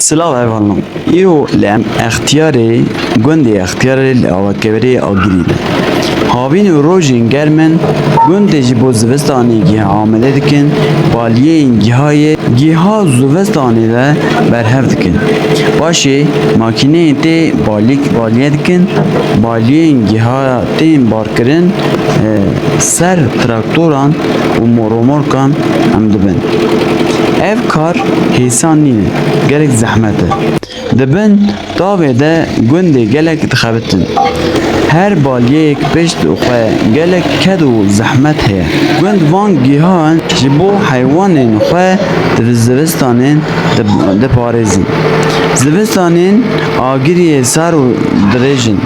سلاو ایوالنا ایرو لام اختیاری گندی اختیاری لآوکبری آگریده هاوین و روژین گرمن گنده جی بو زوستانی گیه آمده دکن بالیه این گیه ها زوستانی ده برهف دکن باشه ماکینه تی بالیه دکن بالیه این گیه ها تین بار کرن سر تراکتوران و مرومور کان هم دبن ev kar hêsan nîne gelek zehmet e dibin tavê de gundê gelek dixebitin her balyeyek pişt û xwe gelek ked û zehmet heye gund van gîhan ji bo heywanên xwe di zivistanên diparêzin zivistanên agiriyê sar û dirêjin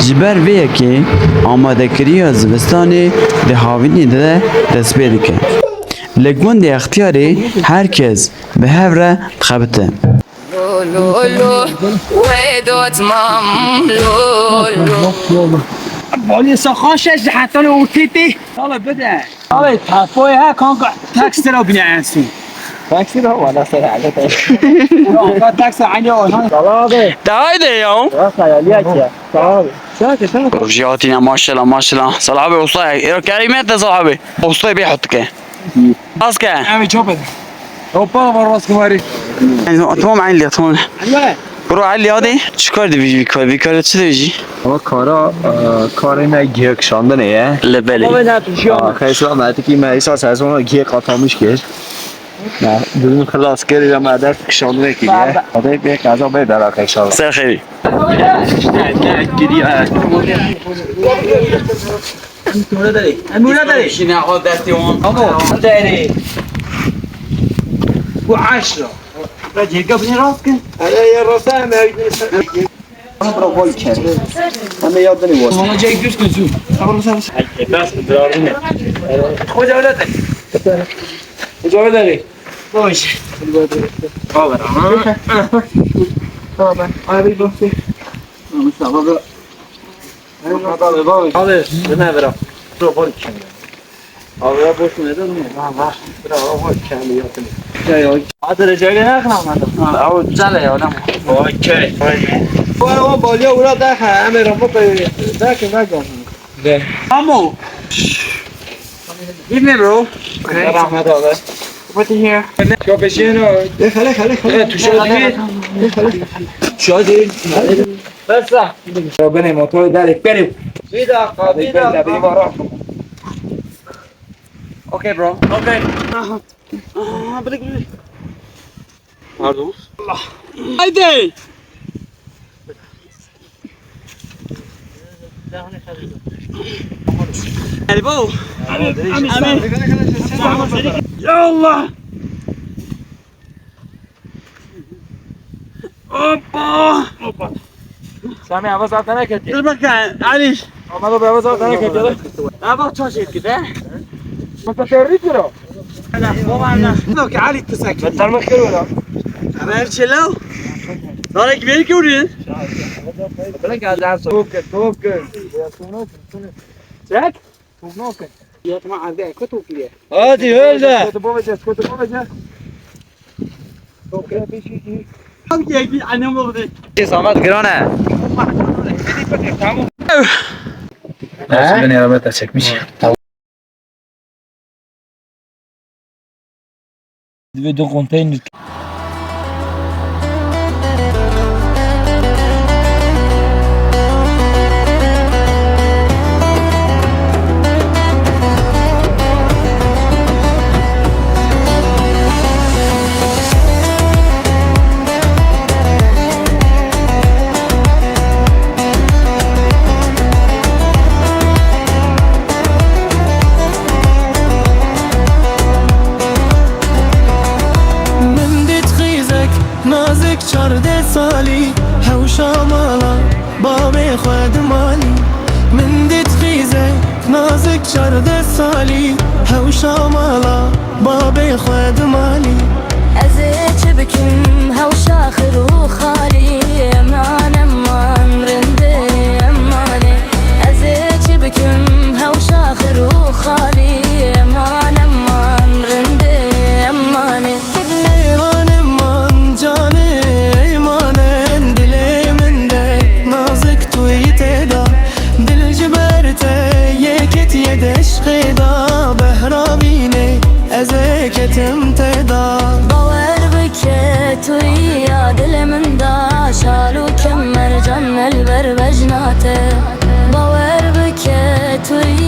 ji ber vê yekê amadekiriya zivistanê di havînê de dest pê dike لگوند اختیاری herkes به هفره تخبته لولو ويدوت مام لولو بالي سخاش حتى لو تيتي يلا بدا يلا تحفوي ها كان تاكسي بني انسو تاكسي ولا سرع على تاكسي عندي صلاه دايده يوم خياليات صلاه رجعتنا ما شاء الله ما شاء الله صلابي وصاي كلمات صاحبي وصاي بيحطك اسكا عمي شوف اوبا براس كماري تمام عندي تمام برو علی هادی چیکار دی بیکار چه دیجی؟ اما کار ما گیاه کشاندنه یه لبلی خیلی سلام مهدی که من احساس از اون گیاه قطعامش کرد نه بدون خلاص کردی و مدر کشاندنه که یه آده بیه از آن باید در آخه کشاندنه سر خیلی نه گیاه امونه داری شینه ها دستی اون اما داری و 10 راجع قبل راسك انا يا رسام انا برافو كان انا يادني واس والله جاي دوش كنزو خلاص بس بدارين خذ اولادك خذ اولادك باش بابا بابا ابي بوسي مصطفى هذا انا برا برافو كان هذا بوش نده برافو كان ياتني جاي هذا جاي نخنم او جله يا نمو اوكي هو بالي اورا داخل امر رمو داخل نگم ده امو give me bro okay رحمت الله what in here شو بشینو خله تو شادی شادی بس بني موتور دارك بریم بیدا اوكي برو اوكي pardon Allah haydi البو يا الله اوبا سامي عوض عطانا كده المكان عليش عملوا بعوض عطانا كده ابغى تشاشي كده ما تفريت له لا بابا انا لك علي تسكت انت المشكله ولا انا ارشلو صار كبير كورين بلك على توكل زاك توكل يا جماعه ده كتب كده هادي هلا كتب بوجه توكل في شيء يجي انا مبدي سامات گرانه بس بني رابطه çekmiş Video container سالي هوشا مالا بابي خود مالي من ديت خيزك نازك شرد سالي هوشا مالا بابي خود مالي أزيت بكم هوشا خرو خالي أمان أمان رندي أماني أزيت بكم هوشا خرو خالي أمان أمان رندي أماني امان امان جاني برکتم تدا باور بکه توی یا دل من دا شالو کم مرجان البر بجناته باور بکه توی